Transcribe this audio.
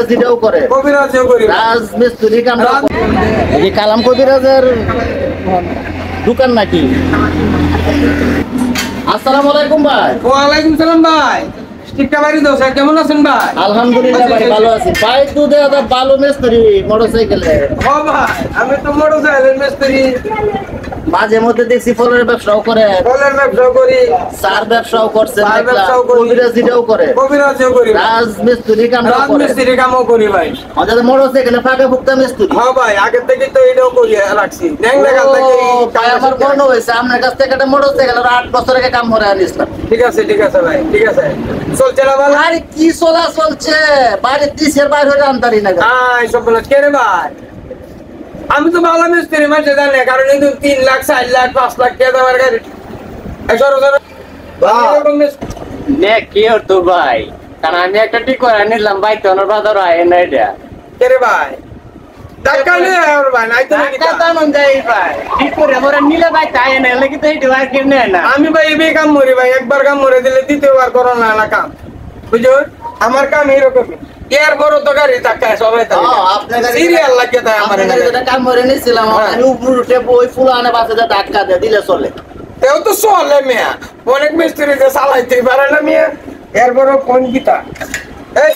কবিরাজিটাও করে, কবিরাজিও করি, রাজমিস্ত্রি কাম। এই কালাম কবিরাজের দোকান নাকি? আসসালামু আলাইকুম ভাই। ওয়ালাইকুম সালাম ভাই। টিকা বাড়ি দাও স্যার, কেমন আছেন ভাই? আলহামদুলিল্লাহ ভাই, ভালো আছি। ভাই দুধে বালু মিস্ত্রি মোটরসাইকেলে। ও ভাই, আমি তো মোটরসাইকেলের মিস্ত্রি, মাঝে মধ্যে দেখছি ফলের ব্যবসাও করে, ফলের ব্যবসাও করি, চার ব্যবসাও করছে, চার ব্যবসাও করি, কবিরাজিটাও করে, কবিরাজিও করি, রাজমিস্ত্রি কাম করে, রাজমিস্ত্রি কামও করি ভাই। আমাদের মোটরসাইকেলে ফাঁকা ফুকতা মিস্ত্রি। হ্যাঁ ভাই, আগের থেকে তো এটাও করি রাখছি। ন্যাংরাগাল থেকে ভাই আমার মনে হয়েছে আপনার কাছ থেকে একটা মোটরসাইকেল 8 বছর আগে কাম করে আনিছিলাম। ঠিক আছে ভাই, ঠিক আছে। চলছে না ভাই? আরে কি চলছে, বাইরে দেশের বাইরে হয়ে আনতারি না। সব বলে কে রে ভাই? আমি তো ভালো মিস্ত্রি, মানুষ জানে, কারণ এই 3 লাখ 4 লাখ 5 লাখ টাকা দেওয়ার গাড়ি নে কি হতো ভাই, কারণ আমি একটা ঠিক করে নিলাম ভাই, তো ওনার বাজার আয় না এটা কে রে ভাই? টাকা নিয়ে আর ভাই নাই তো নাকি টাকা তো মন যাই ভাই, ঠিক করে মোরা নিলে ভাই তাই না, লাগি তো এইটা আর কেন না। আমি ভাই এই কাম মরি ভাই, একবার কাম মরে দিলে দ্বিতীয়বার করো না না কাম, বুঝছো? আমার কাম এরকম, এর বড় তো গাড়ি টাকা সবাই তাই আপনার গাড়ি সিরিয়াল লাগে তাই আমার আমার এটা কাম করে নিছিলাম, আমি উপর উঠে বই ফুলানে বাসে ধাক্কা দিয়ে দিলে চলে। তেও তো চলে মিয়া, অনেক মিস্ত্রি যে চালাইতে পারে না মিয়া, এর বড় কোন গীতা। এই